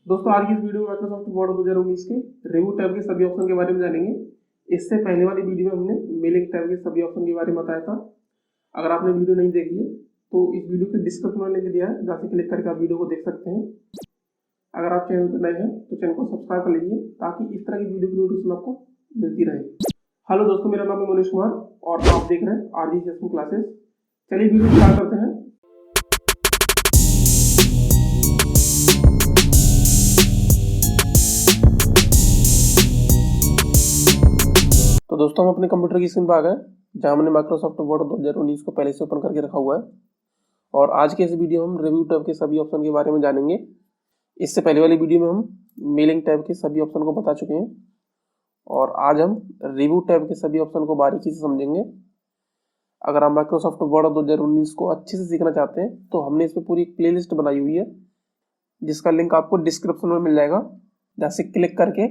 दोस्तों आज की इस वीडियो में माइक्रोसॉफ्ट वर्ड 2019 के रिव्यू टैब के सभी ऑप्शन के बारे में जानेंगे। इससे पहले वाली वीडियो में हमने मेलिंग टैब के सभी ऑप्शन के बारे में बताया था। अगर आपने वीडियो नहीं देखी है तो इस वीडियो के डिस्क्रिप्शन में लिंक दिया है, जहाँ से क्लिक करके आप वीडियो को देख सकते हैं। अगर आप चैनल पर नए हैं तो चैनल को सब्सक्राइब कर लीजिए ताकि इस तरह की वीडियो की नोटिफिकेशन आपको मिलती रहे। हेलो दोस्तों, मेरा नाम है मनीष कुमार और आप देख रहे हैं आरजी जसमू क्लासेस। चलिए वीडियो स्टार्ट करते हैं। तो दोस्तों हम अपने कंप्यूटर की स्क्रीन पर आ गए, जहां हमने माइक्रोसॉफ्ट वर्ड 2019 को पहले से ओपन करके रखा हुआ है। और आज के इस वीडियो में हम रिव्यू टैब के सभी ऑप्शन के बारे में जानेंगे। इससे पहले वाली वीडियो में हम मेलिंग टैब के सभी ऑप्शन को बता चुके हैं और आज हम रिव्यू टैब के सभी ऑप्शन को बारीकी से समझेंगे। अगर आप माइक्रोसॉफ्ट वर्ड 2019 को अच्छे से सीखना चाहते हैं तो हमने इस पर पूरी एक प्लेलिस्ट बनाई हुई है, जिसका लिंक आपको डिस्क्रिप्शन में मिल जाएगा। जहाँ से क्लिक करके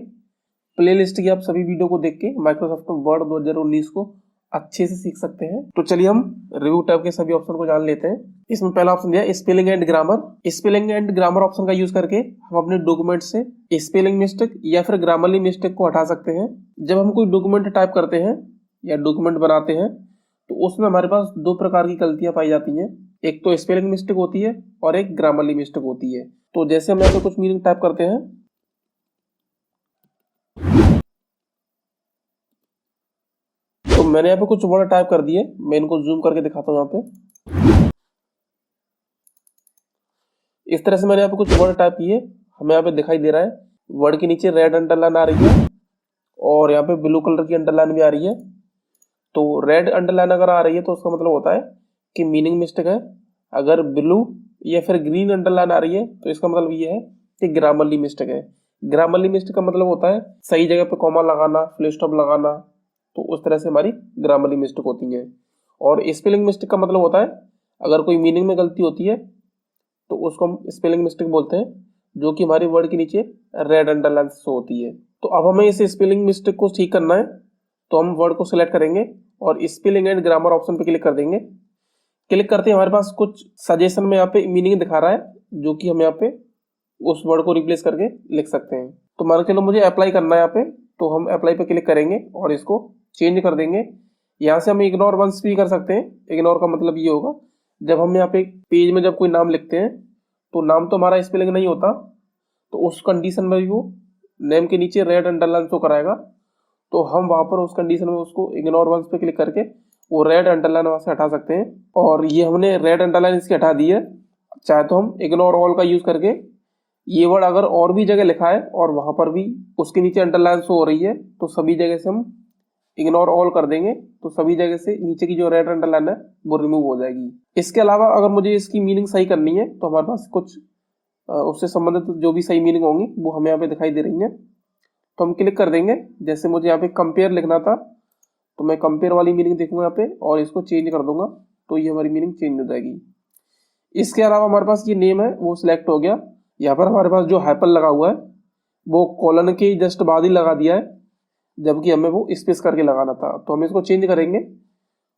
प्लेलिस्ट की आप सभी वीडियो को देख के माइक्रोसॉफ्ट वर्ड 2019 को अच्छे से सीख सकते हैं। तो चलिए हम रिव्यू टैब के सभी ऑप्शन को जान लेते हैं। इसमें पहला ऑप्शन दिया है spelling and grammar. Spelling and grammar option का यूज करके हम अपने डॉक्यूमेंट से स्पेलिंग मिस्टेक या फिर ग्रामरली मिस्टेक को हटा सकते हैं। जब हम कोई डॉक्यूमेंट टाइप करते हैं या डॉक्यूमेंट बनाते हैं तो उसमें हमारे पास दो प्रकार की गलतियां पाई जाती हैं। एक तो स्पेलिंग मिस्टेक होती है और एक ग्रामरली मिस्टेक होती है। तो जैसे हम यहाँ पे कुछ मीनिंग टाइप करते हैं, तो मैंने यहाँ पे कुछ वर्ड टाइप कर दिए। मैं इनको जूम करके दिखाता हूँ। यहाँ पे इस तरह से मैंने यहाँ पे कुछ वर्ड टाइप किए, हमें यहाँ पे दिखाई दे रहा है। वर्ड के नीचे रेड अंडरलाइन आ रही है और यहाँ पे ब्लू कलर की अंडरलाइन भी आ रही है। तो रेड अंडरलाइन अगर आ रही है तो उसका मतलब होता है कि मीनिंग मिस्टेक है। अगर ब्लू या फिर ग्रीन अंडरलाइन आ रही है तो इसका मतलब ये है कि ग्रामरली मिस्टेक है। ग्रामरली मिस्टेक का मतलब होता है सही जगह पे कॉमा लगाना, फुल स्टॉप लगाना। तो उस तरह से हमारी ग्रामरली मिस्टेक होती है। और स्पेलिंग मिस्टेक का मतलब होता है अगर कोई मीनिंग में गलती होती है तो उसको हम स्पेलिंग मिस्टेक बोलते हैं, जो कि हमारे वर्ड के नीचे रेड अंडरलाइन से होती है। तो अब हमें इस स्पेलिंग मिस्टेक को ठीक करना है, तो हम वर्ड को सिलेक्ट करेंगे और स्पेलिंग एंड ग्रामर ऑप्शन पे क्लिक कर देंगे। क्लिक करते ही हमारे पास कुछ सजेशन में यहाँ पे मीनिंग दिखा रहा है, जो कि हम यहाँ पे उस वर्ड को रिप्लेस करके लिख सकते हैं। तो मान के चलो मुझे अप्लाई करना है यहाँ पे, तो हम अप्लाई पे क्लिक करेंगे और इसको चेंज कर देंगे। यहाँ से हम इग्नोर वंस भी कर सकते हैं। इग्नोर का मतलब ये होगा जब हम यहाँ पे पेज में जब कोई नाम लिखते हैं तो नाम तो हमारा स्पेलिंग नहीं होता, तो उस कंडीशन में भी वो नेम के नीचे रेड अंडरलाइन शो कराएगा। तो हम वहां पर उस कंडीशन में उसको इग्नोर वंस पे क्लिक करके वो रेड अंडरलाइन वहां से हटा सकते हैं। और ये हमने रेड अंडरलाइन इसकी हटा दी है। चाहे तो हम इग्नोर ऑल का यूज करके ये वर्ड अगर और भी जगह लिखा है और वहां पर भी उसके नीचे अंडरलाइन शो हो रही है तो सभी जगह से हम इग्नोर ऑल कर देंगे, तो सभी जगह से नीचे की जो रेड अंडरलाइन है वो रिमूव हो जाएगी। इसके अलावा अगर मुझे इसकी मीनिंग सही करनी है तो हमारे पास कुछ उससे संबंधित जो भी सही मीनिंग होंगी वो हमें यहाँ पे दिखाई दे रही है। तो हम क्लिक कर देंगे। जैसे मुझे यहाँ पे कंपेयर लिखना था तो मैं कंपेयर वाली मीनिंग देखूंगा यहाँ पे और इसको चेंज कर दूंगा, तो ये हमारी मीनिंग चेंज हो जाएगी। इसके अलावा हमारे पास ये नेम है वो सिलेक्ट हो गया। यहाँ पर हमारे पास जो हाइपन लगा हुआ है वो कॉलन के जस्ट बाद ही लगा दिया है, जबकि हमें वो स्पेस करके लगाना था। तो हम इसको चेंज करेंगे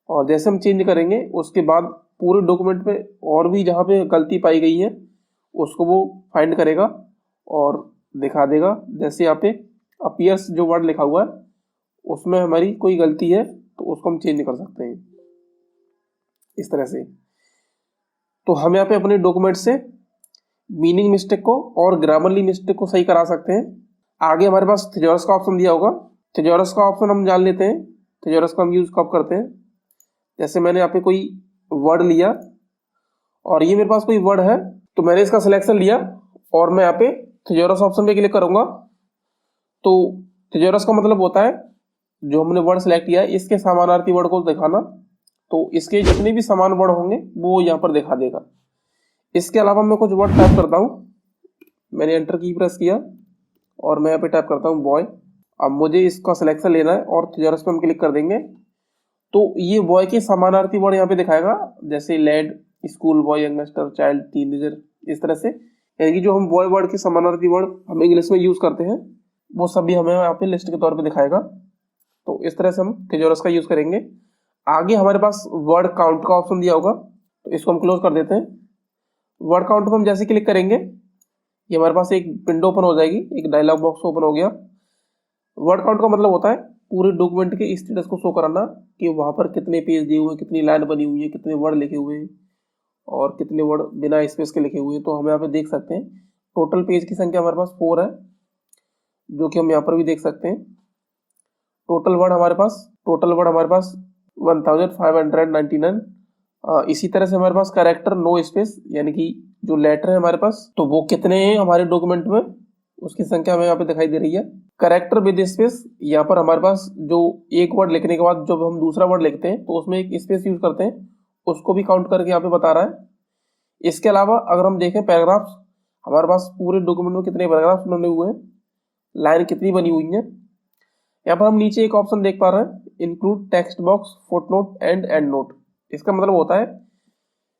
और जैसे हम चेंज करेंगे उसके बाद पूरे डॉक्यूमेंट में और भी जहाँ पे गलती पाई गई है उसको वो फाइंड करेगा और दिखा देगा। जैसे यहाँ पे अपीयर्स जो वर्ड लिखा हुआ है उसमें हमारी कोई गलती है तो उसको हम चेंज कर सकते हैं इस तरह से। तो हम यहाँ पे अपने डॉक्यूमेंट से मीनिंग मिस्टेक को और ग्रामरली मिस्टेक को सही करा सकते हैं। आगे हमारे पास थिजॉरस का ऑप्शन दिया होगा। थिजॉरस का ऑप्शन हम जान लेते हैं। थिजॉरस का हम यूज कब करते हैं, जैसे मैंने यहाँ पे कोई वर्ड लिया और ये मेरे पास कोई वर्ड है, तो मैंने इसका सिलेक्शन लिया और मैं यहाँ पे थिजॉरस ऑप्शन पे क्लिक करूंगा। तो थिजॉरस का मतलब होता है जो हमने वर्ड सिलेक्ट किया है इसके समानार्थी वर्ड को दिखाना। तो इसके जितने भी समान वर्ड होंगे वो यहाँ पर दिखा देगा। इसके अलावा मैं कुछ वर्ड टाइप करता हूँ। मैंने एंटर की प्रेस किया और मैं यहाँ पे टाइप करता हूँ बॉय। अब मुझे इसका सिलेक्शन लेना है और थिजॉरस पे हम क्लिक कर देंगे तो ये बॉय के समानार्थी वर्ड यहाँ पे दिखाएगा, जैसे lad, school boy, youngster, child, teenager, इस तरह से। यानी कि जो हम बॉय वर्ड के समानार्थी वर्ड हम इंग्लिश में यूज करते हैं वो सभी हमें यहाँ पे लिस्ट के तौर पे दिखाएगा। तो इस तरह से हम थिजॉरस का यूज करेंगे। आगे हमारे पास वर्ड काउंट का ऑप्शन दिया होगा, तो इसको हम क्लोज कर देते हैं। वर्ड काउंट पर हम जैसे क्लिक करेंगे ये हमारे पास एक विंडो ओपन हो जाएगी, एक डायलॉग बॉक्स ओपन हो गया। वर्ड काउंट का मतलब होता है पूरे डॉक्यूमेंट के स्टेटस को शो कराना कि वहाँ पर कितने पेज दिए हुए हैं, कितनी लाइन बनी हुई है, कितने वर्ड लिखे हुए हैं और कितने वर्ड बिना स्पेस के लिखे हुए हैं। तो हम यहाँ पे देख सकते हैं टोटल पेज की संख्या हमारे पास 4 है, जो कि हम यहाँ पर भी देख सकते हैं। टोटल वर्ड हमारे पास 1599। इसी तरह से हमारे पास कैरेक्टर नो स्पेस यानी कि जो लेटर है हमारे पास, तो वो कितने हैं हमारे डॉक्यूमेंट में, उसकी संख्या हमें यहाँ पे दिखाई दे रही है। कैरेक्टर विद स्पेस, यहाँ पर हमारे पास जो एक वर्ड लिखने के बाद जब हम दूसरा वर्ड लिखते हैं तो उसमें एक स्पेस यूज करते हैं, उसको भी काउंट करके यहाँ पे बता रहा है। इसके अलावा अगर हम देखें पैराग्राफ्स, हमारे पास पूरे डॉक्यूमेंट में कितने पैराग्राफ्स बने हुए हैं, लाइन कितनी बनी हुई है। यहाँ पर हम नीचे एक ऑप्शन देख पा रहे हैं, include text box, footnote and and note. इसका मतलब होता है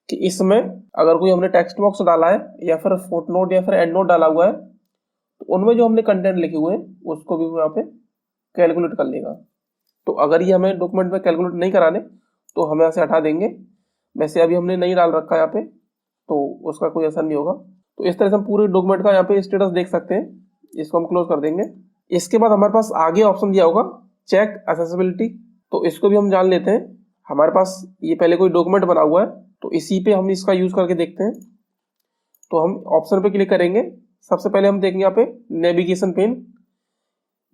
कि इसमें अगर कोई हमने टेक्स्ट बॉक्स डाला है या फिर फुटनोट या फिर एंड नोट डाला हुआ है तो उनमें जो हमने कंटेंट लिखे हुए हैं उसको भी वो यहाँ पे कैलकुलेट कर लेगा। तो अगर ये हमें डॉक्यूमेंट में कैलकुलेट नहीं कराने तो हम यहाँ से हटा देंगे। वैसे अभी हमने नहीं डाल रखा यहाँ पे तो उसका कोई असर नहीं होगा। तो इस तरह से हम पूरे डॉक्यूमेंट का यहाँ पे स्टेटस देख सकते हैं। इसको हम क्लोज कर देंगे। इसके बाद हमारे पास आगे ऑप्शन दिया होगा चेक एक्सेसिबिलिटी, तो इसको भी हम जान लेते हैं। हमारे पास ये पहले कोई डॉक्यूमेंट बना हुआ है तो इसी पे हम इसका यूज करके देखते हैं। तो हम ऑप्शन पे क्लिक करेंगे। सबसे पहले हम देखेंगे यहाँ पे नेविगेशन पेन।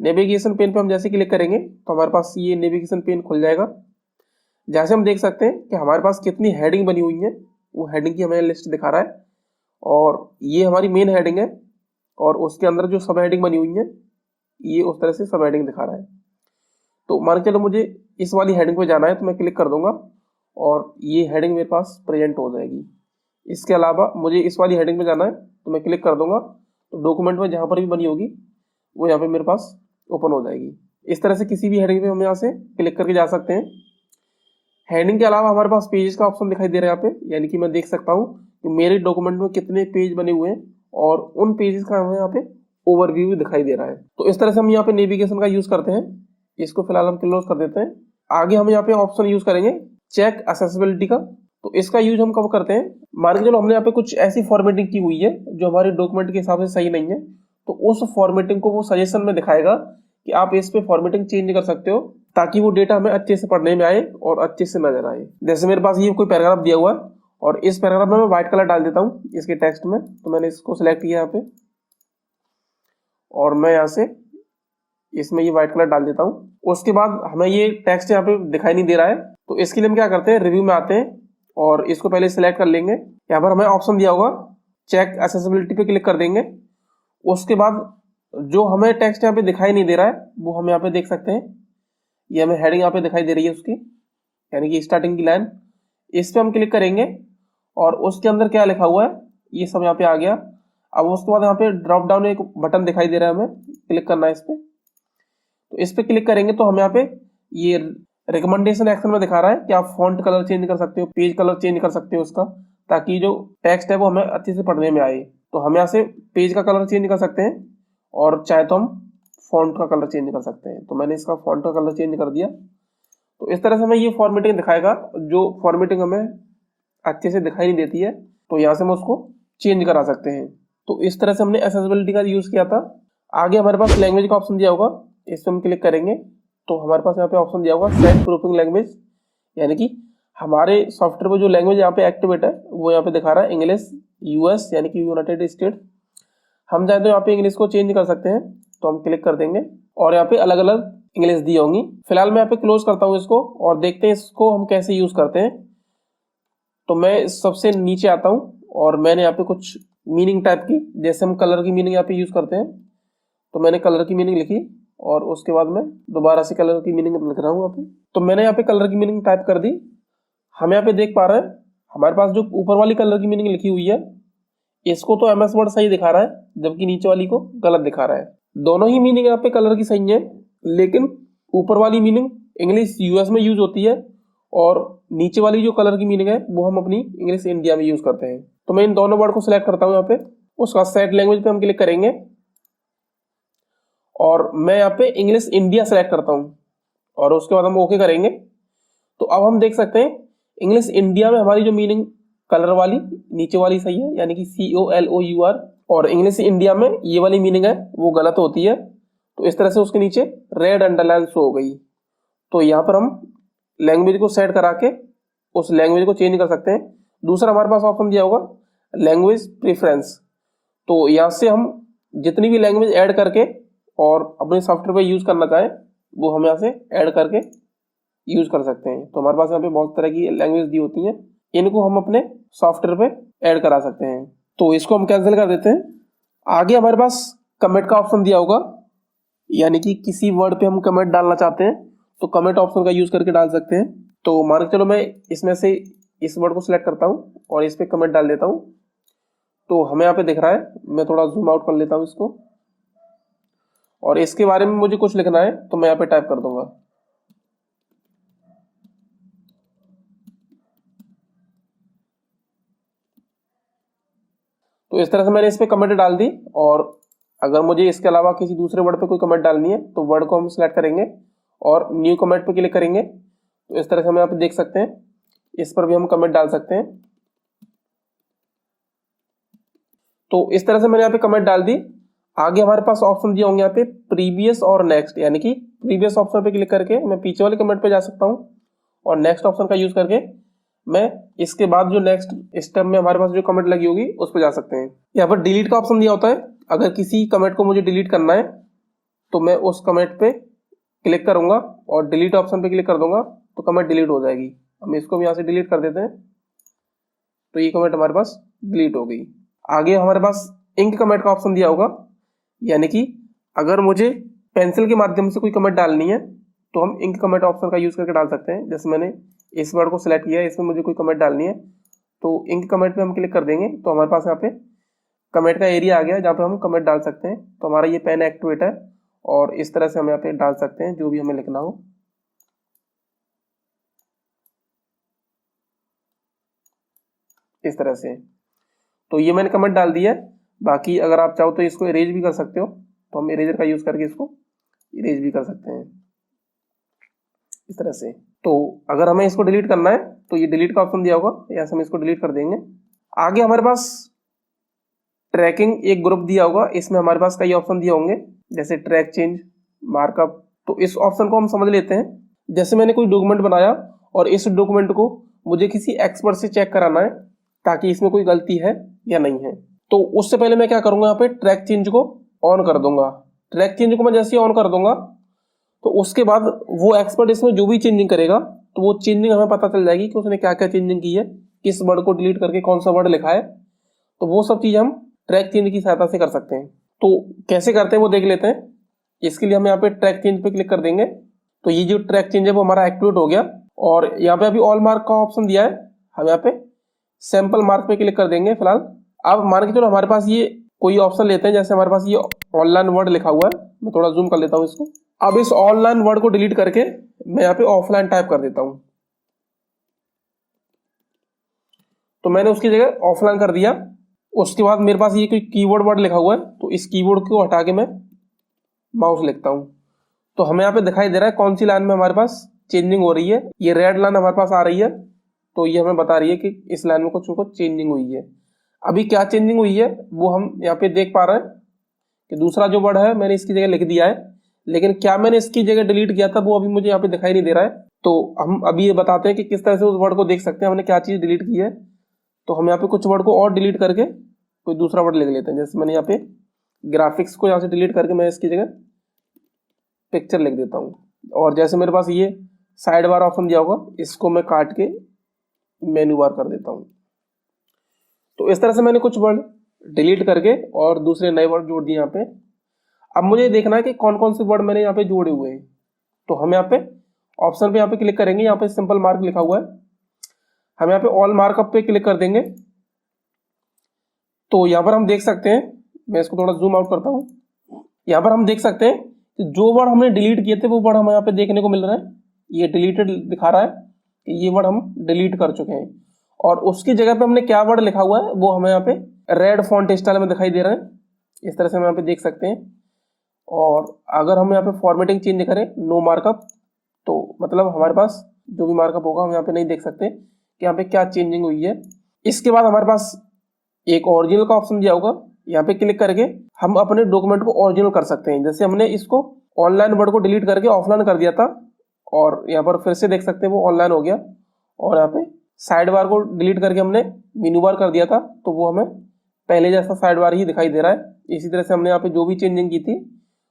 नेविगेशन पेन पे हम जैसे क्लिक करेंगे तो हमारे पास ये नेविगेशन पेन खुल जाएगा। जैसे हम देख सकते हैं कि हमारे पास कितनी हेडिंग बनी हुई है, वो हेडिंग की हमें लिस्ट दिखा रहा है और ये हमारी मेन हेडिंग है और उसके अंदर जो सब हेडिंग बनी हुई है ये उस तरह से सब हेडिंग दिखा रहा है। तो मान के चलो मुझे इस वाली हेडिंग पे जाना है तो मैं क्लिक कर दूंगा और ये हेडिंग मेरे पास प्रेजेंट हो जाएगी। इसके अलावा मुझे इस वाली हेडिंग पे जाना है तो मैं क्लिक कर दूंगा तो डॉक्यूमेंट में जहां पर भी बनी होगी वो यहाँ पे मेरे पास ओपन हो जाएगी। इस तरह से किसी भी हेडिंग पे हम यहाँ से क्लिक करके जा सकते हैं। हेडिंग के अलावा हमारे पास पेजेस का ऑप्शन दिखाई दे रहा है यहाँ पे, यानी कि मैं देख सकता हूँ कि मेरे डॉक्यूमेंट में कितने पेज बने हुए हैं और उन पेजेस का हमें यहाँ पे ओवरव्यू भी दिखाई दे रहा है। तो इस तरह से हम यहाँ पे नेविगेशन का यूज करते हैं। इसको फिलहाल हम क्लोज कर देते हैं। आगे हम यहाँ पे ऑप्शन यूज करेंगे चेक एक्सेसिबिलिटी का। तो इसका यूज हम कब करते हैं, मान के चलो हमने यहाँ पे कुछ ऐसी फॉर्मेटिंग की हुई है जो हमारे डॉक्यूमेंट के हिसाब से सही नहीं है, तो उस फॉर्मेटिंग को वो सजेशन में दिखाएगा कि आप इस पे फॉर्मेटिंग चेंज कर सकते हो ताकि वो डेटा हमें अच्छे से पढ़ने में आए और अच्छे से नजर आए। जैसे मेरे पास ये कोई पैराग्राफ दिया हुआ है और इस पैराग्राफ में मैं व्हाइट कलर डाल देता हूँ इसके टेक्स्ट में, तो मैंने इसको सिलेक्ट किया यहाँ पे और मैं यहाँ से इसमें ये व्हाइट कलर डाल देता हूँ। उसके बाद हमें ये टेक्स्ट यहाँ पे दिखाई नहीं दे रहा है, तो इसके लिए हम क्या करते हैं, रिव्यू में आते हैं और इसको पहले सिलेक्ट कर लेंगे। यहाँ पर हमें ऑप्शन दिया होगा चेक एक्सेसिबिलिटी पे क्लिक कर देंगे। उसके बाद जो हमें टेक्स्ट यहाँ पे दिखाई नहीं दे रहा है वो हम यहाँ पे देख सकते हैं। ये हमें हेडिंग यहाँ पे दिखाई दे रही है उसकी, यानी कि स्टार्टिंग की लाइन। इस पे हम क्लिक करेंगे और उसके अंदर क्या लिखा हुआ है ये सब यहाँ पे आ गया। अब उसके बाद यहाँ पे ड्रॉप डाउन एक बटन दिखाई दे रहा है, हमें क्लिक करना है इस पे। तो इस पे क्लिक करेंगे तो हम यहाँ पे ये रिकमेंडेशन एक्शन में दिखा रहा है कि आप फॉन्ट कलर चेंज कर सकते हो, पेज कलर चेंज कर सकते हो उसका, ताकि जो टेक्स्ट है वो हमें अच्छे से पढ़ने में आए। तो हम यहाँ से पेज का कलर चेंज कर सकते हैं और चाहे तो हम फॉन्ट का कलर चेंज कर सकते हैं। तो मैंने इसका फॉन्ट का कलर चेंज कर दिया। तो इस तरह से हमें ये फॉर्मेटिंग दिखाएगा, जो फॉर्मेटिंग हमें अच्छे से दिखाई नहीं देती है तो यहाँ से हम उसको चेंज करा सकते हैं। तो इस तरह से हमने एक्सेसिबिलिटी का यूज किया था। आगे हमारे पास लैंग्वेज का ऑप्शन दिया होगा, इस पर हम क्लिक करेंगे तो हमारे पास यहाँ पे ऑप्शन दिया होगा सेट प्रूफिंग लैंग्वेज, यानी कि हमारे सॉफ्टवेयर में जो लैंग्वेज यहाँ पे एक्टिवेट है वो यहाँ पे दिखा रहा है इंग्लिश यूएस यानी कि यूनाइटेड स्टेट। हम चाहे तो यहाँ पे इंग्लिश को चेंज कर सकते हैं, तो हम क्लिक कर देंगे और यहाँ पे अलग अलग इंग्लिश दी होंगी। फिलहाल मैं यहाँ पे क्लोज करता हूँ इसको और देखते हैं इसको हम कैसे यूज करते हैं। तो मैं सबसे नीचे आता हूँ और मैंने यहाँ पे कुछ मीनिंग टाइप की, जैसे हम कलर की मीनिंग यहाँ पे यूज करते हैं, तो मैंने कलर की मीनिंग लिखी और उसके बाद मैं दोबारा से कलर की मीनिंग लिख रहा हूँ यहाँ पे। तो मैंने यहाँ पे कलर की मीनिंग टाइप कर दी। हम यहाँ पे देख पा रहे हैं हमारे पास जो ऊपर वाली कलर की मीनिंग लिखी हुई है इसको तो एमएस वर्ड सही दिखा रहा है, जबकि नीचे वाली को गलत दिखा रहा है। दोनों ही मीनिंग यहाँ पे कलर की सही है, लेकिन ऊपर वाली मीनिंग इंग्लिश यूएस में यूज होती है और नीचे वाली जो कलर की मीनिंग है वो हम अपनी इंग्लिश इंडिया में यूज करते हैं। तो मैं इन दोनों वर्ड को सिलेक्ट करता हूँ यहाँ पे। उसका सेट लैंग्वेज पे हम क्लिक करेंगे और मैं यहाँ पे इंग्लिश इंडिया सेलेक्ट करता हूँ और उसके बाद हम ओके करेंगे। तो अब हम देख सकते हैं इंग्लिश इंडिया में हमारी जो मीनिंग कलर वाली नीचे वाली सही है, यानी कि COLOUR और इंग्लिश इंडिया में ये वाली मीनिंग है वो गलत होती है। तो इस तरह से उसके नीचे रेड अंडरलाइन शो हो गई। तो यहाँ पर हम लैंग्वेज को सेट करा के उस लैंग्वेज को चेंज कर सकते हैं। दूसरा हमारे पास ऑप्शन दिया होगा लैंग्वेज प्रेफरेंस। तो यहाँ से हम जितनी भी लैंग्वेज ऐड करके और अपने सॉफ्टवेयर पे यूज करना चाहें वो हम यहाँ से ऐड करके यूज कर सकते हैं। तो हमारे पास यहाँ पे बहुत तरह की लैंग्वेज दी होती हैं, इनको हम अपने सॉफ्टवेयर पे ऐड करा सकते हैं। तो इसको हम कैंसिल कर देते हैं। आगे हमारे पास कमेंट का ऑप्शन दिया होगा, यानी कि किसी वर्ड पे हम कमेंट डालना चाहते हैं तो कमेंट ऑप्शन का यूज करके डाल सकते हैं। तो मान के चलो मैं इसमें से इस वर्ड को सिलेक्ट करता हूँ और इस पे कमेंट डाल देता हूँ। तो हमें यहाँ पे दिख रहा है, मैं थोड़ा जूम आउट कर लेता हूँ इसको, और इसके बारे में मुझे कुछ लिखना है तो मैं यहाँ पे टाइप कर दूंगा। तो इस तरह से मैंने इस पे कमेंट डाल दी। और अगर मुझे इसके अलावा किसी दूसरे वर्ड पे कोई कमेंट डालनी है तो वर्ड को हम सिलेक्ट करेंगे और न्यू कमेंट पे क्लिक करेंगे। तो इस तरह से हम यहाँ पे देख सकते हैं, इस पर भी हम कमेंट डाल सकते हैं। तो इस तरह से मैंने यहाँ पे कमेंट डाल दी। आगे हमारे पास ऑप्शन दिए होंगे यहाँ पे प्रीवियस और नेक्स्ट, यानी कि प्रीवियस ऑप्शन पे क्लिक करके मैं पीछे वाले कमेंट पे जा सकता हूँ और नेक्स्ट ऑप्शन का यूज करके मैं इसके बाद जो नेक्स्ट स्टेप में हमारे पास जो कमेंट लगी होगी उस पर जा सकते हैं। यहाँ पर डिलीट का ऑप्शन दिया होता है, अगर किसी कमेंट को मुझे डिलीट करना है तो मैं उस कमेंट पे क्लिक करूंगा और डिलीट ऑप्शन पे क्लिक कर दूंगा तो कमेंट डिलीट हो जाएगी। हम इसको भी यहाँ से डिलीट कर देते हैं, तो ये कमेंट हमारे पास डिलीट हो गई। आगे हमारे पास इंक कमेंट का ऑप्शन दिया होगा, यानी कि अगर मुझे पेंसिल के माध्यम से कोई कमेंट डालनी है तो हम इंक कमेंट ऑप्शन का यूज करके डाल सकते हैं। जैसे मैंने इस वर्ड को सिलेक्ट किया है, इसमें मुझे कोई कमेंट डालनी है तो इंक कमेंट पे हम क्लिक कर देंगे तो हमारे पास यहाँ पे कमेंट का एरिया आ गया जहाँ पे हम कमेंट डाल सकते हैं। तो हमारा ये पेन एक्टिवेट है और इस तरह से हम यहाँ पे डाल सकते हैं जो भी हमें लिखना हो। इस तरह से तो ये मैंने कमेंट डाल दिया है। बाकी अगर आप चाहो तो इसको इरेज भी कर सकते हो, तो हम इरेजर का यूज करके इसको इरेज भी कर सकते हैं इस तरह से। तो अगर हमें इसको डिलीट करना है तो ये डिलीट का ऑप्शन दिया होगा, या हम इसको डिलीट कर देंगे। आगे हमारे पास ट्रैकिंग एक ग्रुप दिया होगा, इसमें हमारे पास कई ऑप्शन दिए होंगे जैसे ट्रैक चेंज, मार्कअप। तो इस ऑप्शन को हम समझ लेते हैं। जैसे मैंने कोई डॉक्यूमेंट बनाया और इस डॉक्यूमेंट को मुझे किसी एक्सपर्ट से चेक कराना है ताकि इसमें कोई गलती है या नहीं है, तो उससे पहले मैं क्या करूंगा, यहाँ पे ट्रैक चेंज को ऑन कर दूंगा। ट्रैक चेंज को मैं जैसे ही ऑन कर दूंगा तो उसके बाद वो एक्सपर्ट इसमें जो भी चेंजिंग करेगा तो वो चेंजिंग हमें पता चल जाएगी कि उसने क्या क्या चेंजिंग की है, किस वर्ड को डिलीट करके कौन सा वर्ड लिखा है। तो वो सब चीज हम ट्रैक चेंज की सहायता से कर सकते हैं। तो कैसे करते हैं वो देख लेते हैं। इसके लिए हम यहाँ पे ट्रैक चेंज पे क्लिक कर देंगे तो ये जो ट्रैक चेंज है वो हमारा एक्टिवेट हो गया। और यहाँ पे अभी ऑल मार्क का ऑप्शन दिया है, हम यहाँ पे सैंपल मार्क पे क्लिक कर देंगे फिलहाल। अब मान के चलो हमारे पास ये कोई ऑप्शन लेते हैं, जैसे हमारे पास ये ऑनलाइन वर्ड लिखा हुआ है, मैं थोड़ा जूम कर लेता हूँ इसको। अब इस ऑनलाइन वर्ड को डिलीट करके मैं यहाँ पे ऑफलाइन टाइप कर देता हूँ, तो मैंने उसकी जगह ऑफलाइन कर दिया। उसके बाद मेरे पास ये कोई कीवर्ड वर्ड लिखा हुआ है तो इस कीवर्ड को हटा के मैं माउस लिखता हूँ, तो हमें यहाँ पे दिखाई दे रहा है कौन सी लाइन में हमारे पास चेंजिंग हो रही है। ये रेड लाइन हमारे पास आ रही है, तो ये हमें बता रही है कि इस लाइन में कुछ चेंजिंग हुई है। अभी क्या चेंजिंग हुई है वो हम यहाँ पे देख पा रहे हैं कि दूसरा जो वर्ड है मैंने इसकी जगह लिख दिया है, लेकिन क्या मैंने इसकी जगह डिलीट किया था वो अभी मुझे यहाँ पे दिखाई नहीं दे रहा है। तो हम अभी ये बताते हैं कि किस तरह से उस वर्ड को देख सकते हैं हमने क्या चीज डिलीट की है। तो हम यहाँ पे कुछ वर्ड को और डिलीट करके कोई दूसरा वर्ड लिख लेते हैं। जैसे मैंने यहाँ पे ग्राफिक्स को यहाँ से डिलीट करके मैं इसकी जगह पिक्चर लिख देता हूँ। और जैसे मेरे पास ये साइड बार ऑप्शन दिया होगा, इसको मैं काट के मेन्यू बार कर देता हूँ। तो इस तरह से मैंने कुछ वर्ड डिलीट करके और दूसरे नए वर्ड जोड़ दिए यहाँ पे। अब मुझे देखना है कि कौन कौन से वर्ड मैंने यहाँ पे जोड़े हुए हैं। तो हम यहाँ पे ऑप्शन पे यहाँ पे क्लिक करेंगे, यहाँ पे सिंपल मार्क लिखा हुआ है, हम यहाँ पे ऑल मार्कअप पे क्लिक कर देंगे। तो यहाँ पर हम देख सकते हैं, मैं इसको थोड़ा जूम आउट करता हूँ, यहाँ पर हम देख सकते हैं कि जो वर्ड हमने डिलीट किए थे वो वर्ड हमें यहाँ पे देखने को मिल रहा है। ये डिलीटेड दिखा रहा है कि ये वर्ड हम डिलीट कर चुके हैं, और उसकी जगह पे हमने क्या वर्ड लिखा हुआ है वो हमें यहाँ पे रेड फॉन्ट स्टाइल में दिखाई दे रहा है। इस तरह से हम यहाँ पे देख सकते हैं। और अगर हम यहाँ पे फॉर्मेटिंग चेंज करें नो मार्कअप, तो मतलब हमारे पास जो भी मार्कअप होगा हम यहाँ पे नहीं देख सकते कि यहाँ पे क्या चेंजिंग हुई है। इसके बाद हमारे पास एक ओरिजिनल का ऑप्शन दिया होगा, यहाँ पे क्लिक करके हम अपने डॉक्यूमेंट को ओरिजिनल कर सकते हैं। जैसे हमने इसको ऑनलाइन वर्ड को डिलीट करके ऑफलाइन कर दिया था और यहाँ पर फिर से देख सकते हैं वो ऑनलाइन हो गया। और यहाँ पे साइड बार को डिलीट करके हमने मेनू बार कर दिया था तो वो हमें पहले जैसा साइड बार ही दिखाई दे रहा है। इसी तरह से हमने यहाँ पे जो भी चेंजिंग की थी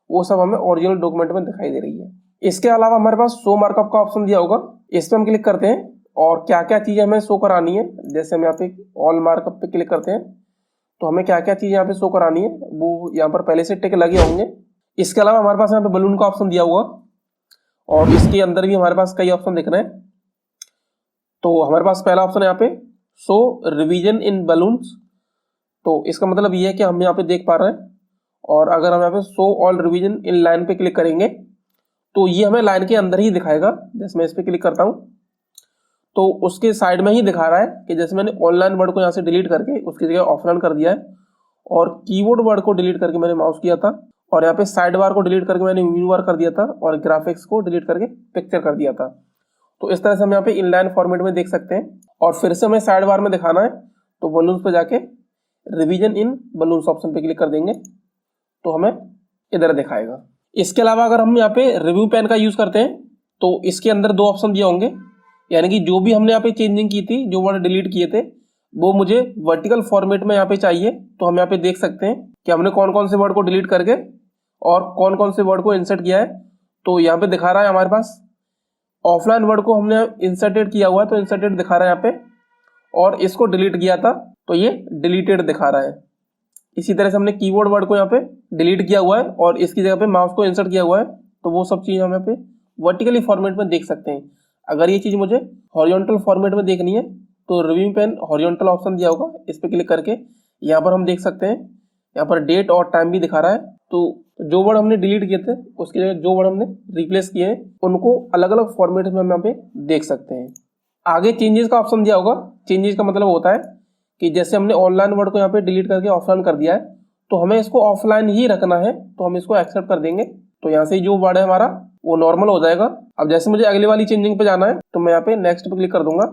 वो सब हमें ओरिजिनल डॉक्यूमेंट में दिखाई दे रही है। इसके अलावा हमारे पास शो मार्कअप का ऑप्शन दिया होगा, इस पर हम क्लिक करते हैं और क्या क्या चीजें हमें शो करानी है। जैसे हम यहाँ पे ऑल मार्कअप पे क्लिक करते हैं तो हमें क्या क्या चीज यहाँ पे शो करानी है वो यहाँ पर पहले से टिक लगे होंगे। इसके अलावा हमारे पास यहाँ पे बलून का ऑप्शन दिया हुआ और इसके अंदर भी हमारे पास कई ऑप्शन दिख रहे हैं। तो हमारे पास पहला ऑप्शन है यहाँ पे शो रिवीजन इन बलून्स। तो इसका मतलब ये है कि हम यहाँ पे देख पा रहे हैं। और अगर हम यहाँ पे show all revision in line पे क्लिक करेंगे तो ये हमें लाइन के अंदर ही दिखाएगा। जैसे मैं इस पे क्लिक करता हूँ तो उसके साइड में ही दिखा रहा है कि जैसे मैंने ऑनलाइन वर्ड को यहाँ से डिलीट करके उसकी जगह ऑफलाइन कर दिया है और कीबोर्ड वर्ड को डिलीट करके मैंने माउस किया था और यहाँ पे साइड बार को डिलीट करके मैंने मेनू बार कर दिया था और ग्राफिक्स को डिलीट करके पिक्चर कर दिया था। तो इस तरह से हम यहाँ पे इनलाइन फॉर्मेट में देख सकते हैं। और फिर से हमें साइड बार में दिखाना है तो बलून्स पे जाके रिवीजन इन बलून्स ऑप्शन पे क्लिक कर देंगे तो हमें इधर दिखाएगा। इसके अलावा अगर हम यहाँ पे रिव्यू पेन का यूज करते हैं तो इसके अंदर दो ऑप्शन दिए होंगे, यानी कि जो भी हमने यहाँ पे चेंजिंग की थी, जो वर्ड डिलीट किए थे वो मुझे वर्टिकल फॉर्मेट में यहाँ पे चाहिए। तो हम यहाँ पे देख सकते हैं कि हमने कौन कौन से वर्ड को डिलीट करके और कौन कौन से वर्ड को इंसर्ट किया है। तो यहाँ पे दिखा रहा है हमारे पास ऑफलाइन वर्ड को हमने इंसर्टेड किया हुआ है तो इंसर्टेड दिखा रहा है यहाँ पे, और इसको डिलीट किया था तो ये डिलीटेड दिखा रहा है। इसी तरह से हमने कीबोर्ड वर्ड को यहाँ पे डिलीट किया हुआ है और इसकी जगह पे माउस को इंसर्ट किया हुआ है तो वो सब चीज़ हम यहाँ पे वर्टिकली फॉर्मेट में देख सकते हैं। अगर ये चीज़ मुझे हॉरिजॉन्टल फॉर्मेट में देखनी है तो रिव्यू पेन हॉरिजॉन्टल ऑप्शन दिया होगा, इस पर क्लिक करके यहाँ पर हम देख सकते हैं। यहाँ पर डेट और टाइम भी दिखा रहा है। तो जो वर्ड हमने डिलीट किए थे उसकी जगह जो वर्ड हमने रिप्लेस किए हैं उनको अलग अलग फॉर्मेट में हम यहाँ पे देख सकते हैं। आगे चेंजेस का ऑप्शन दिया होगा। चेंजेस का मतलब होता है कि जैसे हमने ऑनलाइन वर्ड को यहाँ पे डिलीट करके ऑफलाइन कर दिया है तो हमें इसको ऑफलाइन ही रखना है तो हम इसको एक्सेप्ट कर देंगे। तो यहाँ से जो वर्ड है हमारा वो नॉर्मल हो जाएगा। अब जैसे मुझे अगली वाली चेंजिंग पे जाना है तो मैं यहाँ पे नेक्स्ट पे क्लिक कर दूंगा।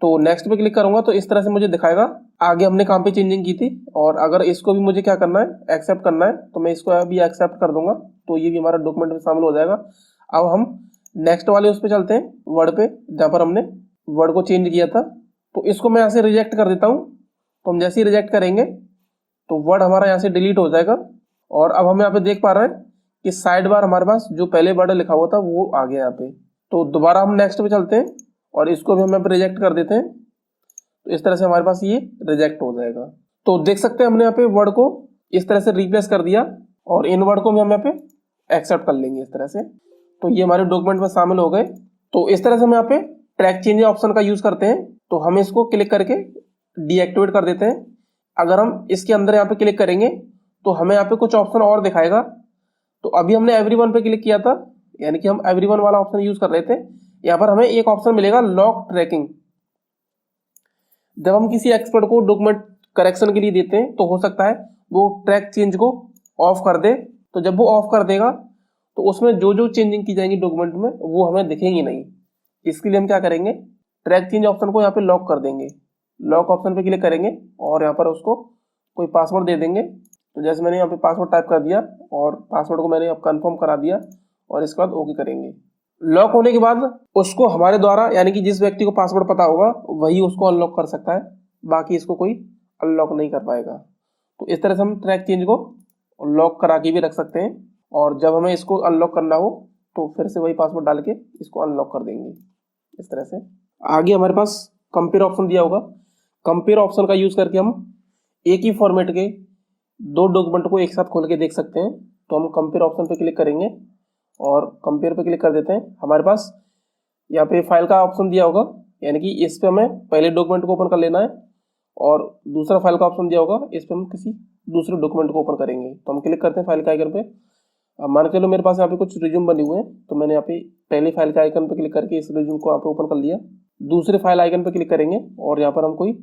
तो नेक्स्ट पे क्लिक करूंगा तो इस तरह से मुझे दिखाएगा आगे हमने कहाँ पे चेंजिंग की थी। और अगर इसको भी मुझे क्या करना है, एक्सेप्ट करना है, तो मैं इसको अभी एक्सेप्ट कर दूंगा तो ये भी हमारा डॉक्यूमेंट में शामिल हो जाएगा। अब हम नेक्स्ट वाले उस पर चलते हैं, वर्ड पे जहाँ पर हमने वर्ड को चेंज किया था। तो इसको मैं यहाँ से रिजेक्ट कर देता हूँ। तो हम जैसे ही रिजेक्ट करेंगे तो वर्ड हमारा यहाँ से डिलीट हो जाएगा। और अब हम यहाँ पे देख पा रहे हैं कि साइड बार हमारे पास जो पहले वर्ड लिखा हुआ था वो आ गया यहाँ पे। तो दोबारा हम नेक्स्ट पे चलते हैं और इसको भी हम यहाँ पे रिजेक्ट कर देते हैं। तो इस तरह से हमारे पास ये रिजेक्ट हो जाएगा। तो देख सकते हैं हमने यहाँ पे वर्ड को इस तरह से रिप्लेस कर दिया और इन वर्ड को भी हम यहाँ पे एक्सेप्ट कर लेंगे इस तरह से। तो ये हमारे डॉक्यूमेंट में शामिल हो गए। तो इस तरह से हम यहाँ पे ट्रैक चेंज ऑप्शन का यूज करते हैं। तो हम इसको क्लिक करके डीएक्टिवेट कर देते हैं। अगर हम इसके अंदर यहाँ पे क्लिक करेंगे तो हमें यहाँ पे कुछ ऑप्शन और दिखाएगा। तो अभी हमने एवरीवन पे क्लिक किया था, यानी कि हम एवरीवन वाला ऑप्शन यूज कर रहे थे। यहाँ पर हमें एक ऑप्शन मिलेगा लॉक ट्रैकिंग। जब हम किसी एक्सपर्ट को डॉक्यूमेंट करेक्शन के लिए देते हैं तो हो सकता है वो ट्रैक चेंज को ऑफ कर दे। तो जब वो ऑफ कर देगा तो उसमें जो जो चेंजिंग की जाएंगी डॉक्यूमेंट में वो हमें दिखेंगी नहीं। इसके लिए हम क्या करेंगे, ट्रैक चेंज ऑप्शन को यहाँ पे लॉक कर देंगे। लॉक ऑप्शन पे क्लिक करेंगे और यहाँ पर उसको कोई पासवर्ड दे देंगे। तो जैसे मैंने यहाँ पे पासवर्ड टाइप कर दिया और पासवर्ड को मैंने अब कंफर्म करा दिया और इसके बाद ओके करेंगे। लॉक होने के बाद उसको हमारे द्वारा, यानी कि जिस व्यक्ति को पासवर्ड पता होगा वही उसको अनलॉक कर सकता है, बाकी इसको कोई अनलॉक नहीं कर पाएगा। तो इस तरह से हम ट्रैक चेंज को लॉक करा के भी रख सकते हैं और जब हमें इसको अनलॉक करना हो तो फिर से वही पासवर्ड डाल के इसको अनलॉक कर देंगे इस तरह से। आगे हमारे पास कंपेयर ऑप्शन दिया होगा। कंपेयर ऑप्शन का यूज करके हम एक ही फॉर्मेट के दो डॉक्यूमेंट को एक साथ खोल के देख सकते हैं। तो हम कंपेयर ऑप्शन पे क्लिक करेंगे और कंपेयर पे क्लिक कर देते हैं। हमारे पास यहाँ पे फाइल का ऑप्शन दिया होगा, यानी कि इस पे हमें पहले डॉक्यूमेंट को ओपन कर लेना है और दूसरा फाइल का ऑप्शन दिया होगा, इस पे हम किसी दूसरे डॉक्यूमेंट को ओपन करेंगे। तो हम क्लिक करते हैं फाइल के आइकन पे। अब मान के चलो मेरे पास यहाँ पे कुछ रिज्यूम बने हुए हैं तो मैंने यहाँ पे पहली फाइल के आइकन पे क्लिक करके इस रिज्यूम को यहाँ पे ओपन कर लिया। दूसरे फाइल आइकन पे क्लिक करेंगे और यहाँ पर हम कोई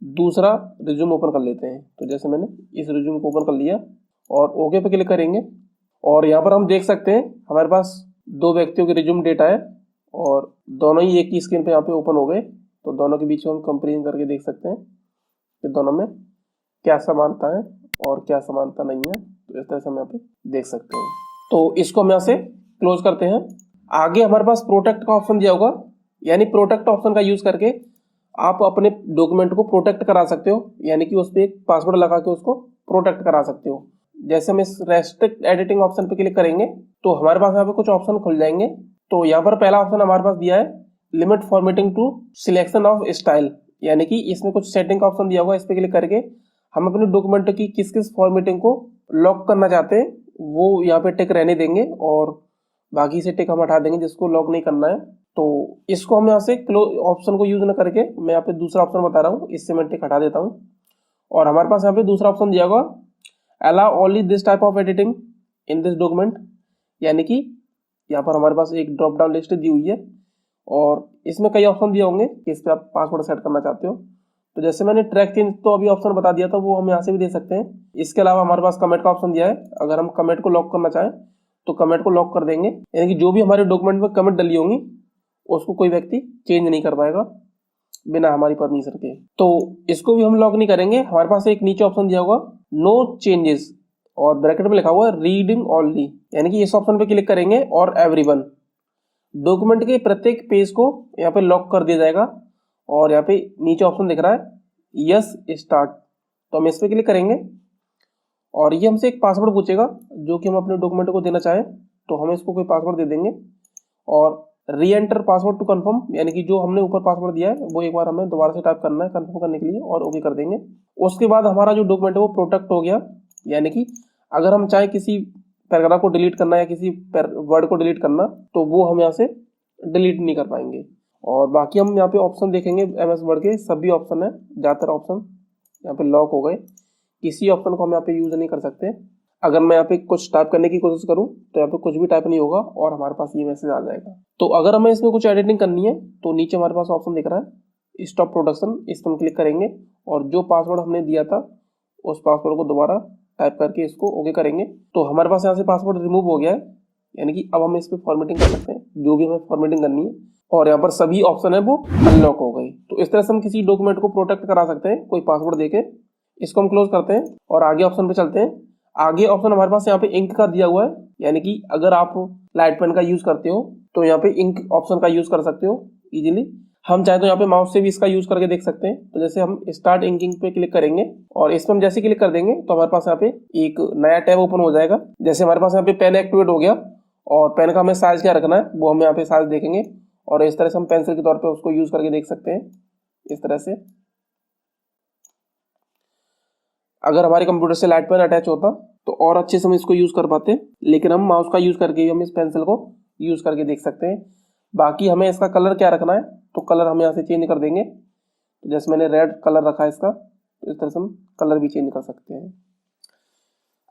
दूसरा रिज्यूम ओपन कर लेते हैं। तो जैसे मैंने इस रिज्यूम को ओपन कर लिया और ओके पे क्लिक करेंगे और यहाँ पर हम देख सकते हैं हमारे पास दो व्यक्तियों के रिज्यूम डेटा है और दोनों ही एक ही स्क्रीन पे यहाँ पे ओपन हो गए। तो दोनों के बीच में हम कंपेरिजन करके देख सकते हैं कि दोनों में क्या समानता है और क्या समानता नहीं है। तो इस तरह से हम यहाँ पे देख सकते हैं। तो इसको हम यहाँ से क्लोज करते हैं। आगे हमारे पास प्रोटेक्ट का ऑप्शन दिया होगा, यानी प्रोटेक्ट ऑप्शन का यूज करके आप अपने डॉक्यूमेंट को प्रोटेक्ट करा सकते हो, यानी कि उस पर एक पासवर्ड लगा के उसको प्रोटेक्ट करा सकते हो। जैसे हम इस रेस्ट्रिक्ट एडिटिंग ऑप्शन पे क्लिक करेंगे तो हमारे पास यहाँ पे कुछ ऑप्शन खुल जाएंगे। तो यहाँ पर पहला ऑप्शन हमारे पास दिया है limit formatting to selection of style, यानी कि इसमें कुछ सेटिंग का ऑप्शन दिया होगा। इस पे क्लिक करके हम अपने डॉक्यूमेंट की किस किस फॉर्मेटिंग को लॉक करना चाहते हैं वो यहाँ पे टिक रहने देंगे और बाकी से टिक हम हटा देंगे जिसको लॉक नहीं करना है। तो इसको हम यहाँ से ऑप्शन को यूज न करके मैं यहाँ पे दूसरा ऑप्शन बता रहा हूँ, इससे मैं टिक हटा देता हूँ। और हमारे पास यहाँ पे दूसरा ऑप्शन दिया होगा allow only this type of editing in this document, यानी कि यहाँ पर हमारे पास एक ड्रॉप डाउन लिस्ट दी हुई है और इसमें कई ऑप्शन दिए होंगे कि इस पर आप पासवर्ड सेट करना चाहते हो। तो जैसे मैंने ट्रैक चेंज तो अभी ऑप्शन बता दिया था, वो हम यहाँ से भी दे सकते हैं। इसके अलावा हमारे पास कमेंट का ऑप्शन दिया है, अगर हम कमेंट को लॉक करना चाहें तो कमेंट को लॉक कर देंगे, यानी कि जो भी हमारे डॉक्यूमेंट में कमेंट डली होंगी उसको कोई व्यक्ति चेंज नहीं कर पाएगा बिना हमारी परमिशन के। तो इसको भी हम लॉक नहीं करेंगे। हमारे पास एक नीचे ऑप्शन दिया होगा नो चेंजेस और ब्रैकेट में लिखा हुआ है रीडिंग ओनली, यानी कि इस ऑप्शन पे क्लिक करेंगे और एवरीवन डॉक्यूमेंट के प्रत्येक पेज को यहाँ पे लॉक कर दिया जाएगा। और यहाँ पे नीचे ऑप्शन दिख रहा है यस स्टार्ट, तो हम इस पे क्लिक करेंगे और ये हमसे एक पासवर्ड पूछेगा जो कि हम अपने डॉक्यूमेंट को देना चाहें, तो हम इसको कोई पासवर्ड दे देंगे और री एंटर पासवर्ड टू कंफर्म, यानी कि जो हमने ऊपर पासवर्ड दिया है वो एक बार हमें दोबारा से टाइप करना है कंफर्म करने के लिए और ओके कर देंगे। उसके बाद हमारा जो डॉक्यूमेंट है वो प्रोटेक्ट हो गया, यानी कि अगर हम चाहे किसी पैराग्राफ को डिलीट करना या किसी वर्ड को डिलीट करना तो वो हम यहाँ से डिलीट नहीं कर पाएंगे। और बाकी हम यहाँ पे ऑप्शन देखेंगे एमएस वर्ड के सभी ऑप्शन है, ज़्यादातर ऑप्शन यहाँ पे लॉक हो गए, किसी ऑप्शन को हम यहाँ पे यूज नहीं कर सकते। अगर मैं यहाँ पे कुछ टाइप करने की कोशिश करूँ तो यहाँ पे कुछ भी टाइप नहीं होगा और हमारे पास ये मैसेज आ जाएगा। तो अगर हमें इसमें कुछ एडिटिंग करनी है तो नीचे हमारे पास ऑप्शन दिख रहा है स्टॉप प्रोडक्शन, इस पर हम क्लिक करेंगे और जो पासवर्ड हमने दिया था उस पासवर्ड को दोबारा टाइप करके इसको ओके करेंगे तो हमारे पास यहाँ से पासवर्ड रिमूव हो गया है, यानी कि अब हम इस पर फॉर्मेटिंग कर सकते हैं जो भी हमें फॉर्मेटिंग करनी है और यहाँ पर सभी ऑप्शन है वो अनलॉक हो गई। तो इस तरह से हम किसी डॉक्यूमेंट को प्रोटेक्ट करा सकते हैं कोई पासवर्ड देके। इसको हम क्लोज करते हैं और आगे ऑप्शन पे चलते हैं। आगे ऑप्शन हमारे पास यहाँ पे इंक का दिया हुआ है, यानी कि अगर आप लाइट पेन का यूज करते हो तो यहाँ पे इंक ऑप्शन का यूज कर सकते हो इजीली। हम चाहे तो यहाँ पे माउस से भी इसका यूज करके देख सकते हैं। तो जैसे हम स्टार्ट इंकिंग पे क्लिक करेंगे और इस पर हम जैसे क्लिक कर देंगे तो हमारे पास यहाँ पे एक नया टैब ओपन हो जाएगा। जैसे हमारे पास यहाँ पे पेन एक्टिवेट हो गया और पेन का हमें साइज क्या रखना है वो हम यहाँ पे साइज देखेंगे और इस तरह से हम पेंसिल के तौर पे उसको यूज करके देख सकते हैं। इस तरह से अगर हमारे कंप्यूटर से लाइट पेन अटैच होता तो और अच्छे से हम इसको यूज कर पाते, लेकिन हम माउस का यूज करके हम इस पेंसिल को यूज करके देख सकते हैं। बाकी हमें इसका कलर क्या रखना है तो कलर हम यहाँ से चेंज कर देंगे। तो जैसे मैंने रेड कलर रखा है इसका, तो इस तरह से हम कलर भी चेंज कर सकते हैं।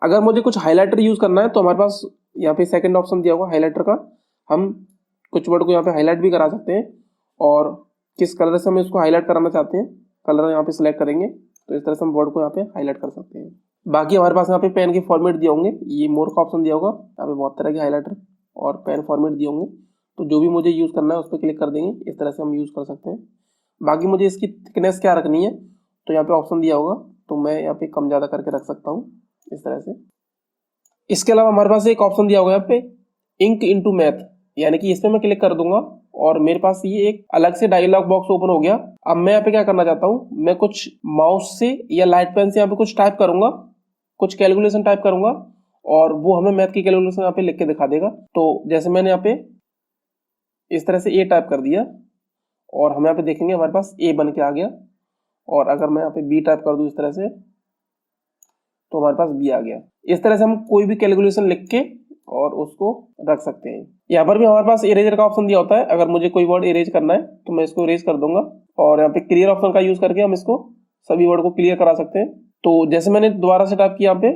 अगर मुझे कुछ हाईलाइटर यूज करना है तो हमारे पास यहाँ पे सेकंड ऑप्शन दिया होगा हाईलाइटर का, हम कुछ वर्ड को यहाँ पे हाईलाइट भी करा सकते हैं और किस कलर से हम इसको हाईलाइट कराना चाहते हैं कलर यहाँ पे सिलेक्ट करेंगे तो इस तरह से हम वर्ड को यहाँ पे हाईलाइट कर सकते हैं। बाकी हमारे पास यहाँ पे पेन के फॉर्मेट दिए होंगे, ये मोर का ऑप्शन दिया होगा, यहाँ पे बहुत तरह के हाईलाइटर और पेन फॉर्मेट दिए होंगे, तो जो भी मुझे यूज़ करना है उस पर क्लिक कर देंगे, इस तरह से हम यूज़ कर सकते हैं। बाकी मुझे इसकी थिकनेस क्या रखनी है तो यहाँ पे ऑप्शन दिया होगा, तो मैं यहाँ पे कम ज़्यादा करके रख सकता हूँ इस तरह से। इसके अलावा हमारे पास एक ऑप्शन दिया होगा यहाँ पे इंक इनटू मैथ, यानी कि इस पर मैं क्लिक कर दूंगा और मेरे पास ये एक अलग से डायलॉग बॉक्स ओपन हो गया। अब मैं यहाँ पे क्या करना चाहता हूँ, मैं कुछ माउस से या लाइट पेन से यहाँ पे कुछ टाइप करूंगा, कुछ कैलकुलेशन टाइप करूंगा और वो हमें मैथ की कैलकुलेशन यहाँ पे लिख के दिखा देगा। तो जैसे मैंने यहाँ पे इस तरह से ए टाइप कर दिया और हम यहाँ पे देखेंगे हमारे पास ए बन के आ गया, और अगर मैं यहाँ पे बी टाइप कर दूं इस तरह से तो हमारे पास बी आ गया। इस तरह से हम कोई भी कैलकुलेशन लिख के और उसको रख सकते हैं। यहाँ पर भी हमारे पास इरेजर का ऑप्शन दिया होता है, अगर मुझे कोई वर्ड इरेज करना है तो मैं इसको इरेज कर दूंगा और यहाँ पे क्लियर ऑप्शन का यूज करके हम इसको सभी वर्ड को क्लियर करा सकते हैं। तो जैसे मैंने दोबारा से टाइप किया यहाँ पे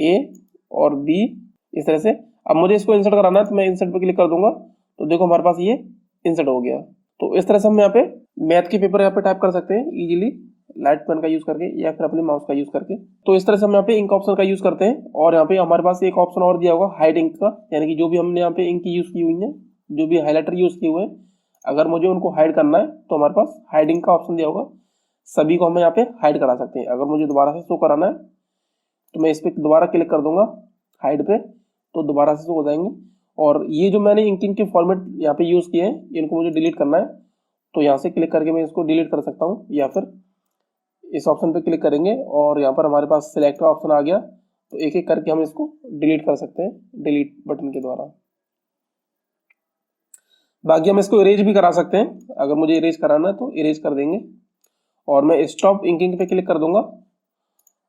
ए और बी इस तरह से, अब मुझे इसको इंसर्ट कराना है तो मैं इंसर्ट पे क्लिक कर दूंगा, तो देखो हमारे पास ये इंसर्ट हो गया। तो इस तरह से हम यहाँ पे मैथ के पेपर यहाँ पे टाइप कर सकते हैं इजीली लाइट पेन का यूज करके या फिर अपने माउस का यूज करके। तो इस तरह से हम यहाँ पे इंक ऑप्शन का यूज करते हैं। और यहाँ पे हमारे पास एक ऑप्शन और दिया होगा हाइड इंक का, यानी कि जो भी हमने यहाँ पे इंक यूज की हुई है, जो भी हाईलाइटर यूज किए हुए हैं, अगर मुझे उनको हाइड करना है तो हमारे पास हाइड इंक का ऑप्शन दिया होगा। सभी को हम यहाँ पे हाइड करा सकते हैं। अगर मुझे दोबारा से शो कराना है तो मैं इस पर दोबारा क्लिक कर दूंगा हाइड पे, तो दोबारा से शो हो जाएंगे। और ये जो मैंने इंकिंग के फॉर्मेट यहाँ पे यूज किए हैं, इनको मुझे डिलीट करना है तो यहाँ से क्लिक करके मैं इसको डिलीट कर सकता हूँ, या फिर इस ऑप्शन पे क्लिक करेंगे और यहाँ पर हमारे पास सिलेक्ट का ऑप्शन आ गया, तो एक एक करके हम इसको डिलीट कर सकते हैं डिलीट बटन के द्वारा। बाकी हम इसको इरेज भी करा सकते हैं, अगर मुझे इरेज कराना है तो इरेज कर देंगे। और मैं स्टॉप इंकिंग पे क्लिक कर दूंगा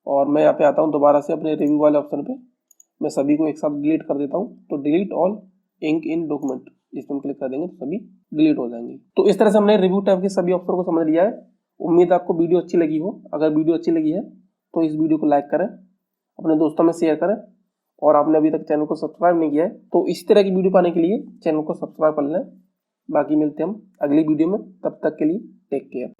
और मैं यहाँ पे आता हूँ दोबारा से अपने रिव्यू वाले ऑप्शन पे, मैं सभी को एक साथ डिलीट कर देता हूँ। तो डिलीट ऑल इंक इन डॉक्यूमेंट, इस पर क्लिक कर देंगे तो सभी डिलीट हो जाएंगे। तो इस तरह से हमने रिव्यू टैब के सभी ऑप्शन को समझ लिया है। उम्मीद आपको वीडियो अच्छी लगी हो। अगर वीडियो अच्छी लगी है तो इस वीडियो को लाइक करें, अपने दोस्तों में शेयर करें, और आपने अभी तक चैनल को सब्सक्राइब नहीं किया है तो इस तरह की वीडियो पाने के लिए चैनल को सब्सक्राइब कर लें। बाकी मिलते हैं हम अगली वीडियो में, तब तक के लिए टेक केयर।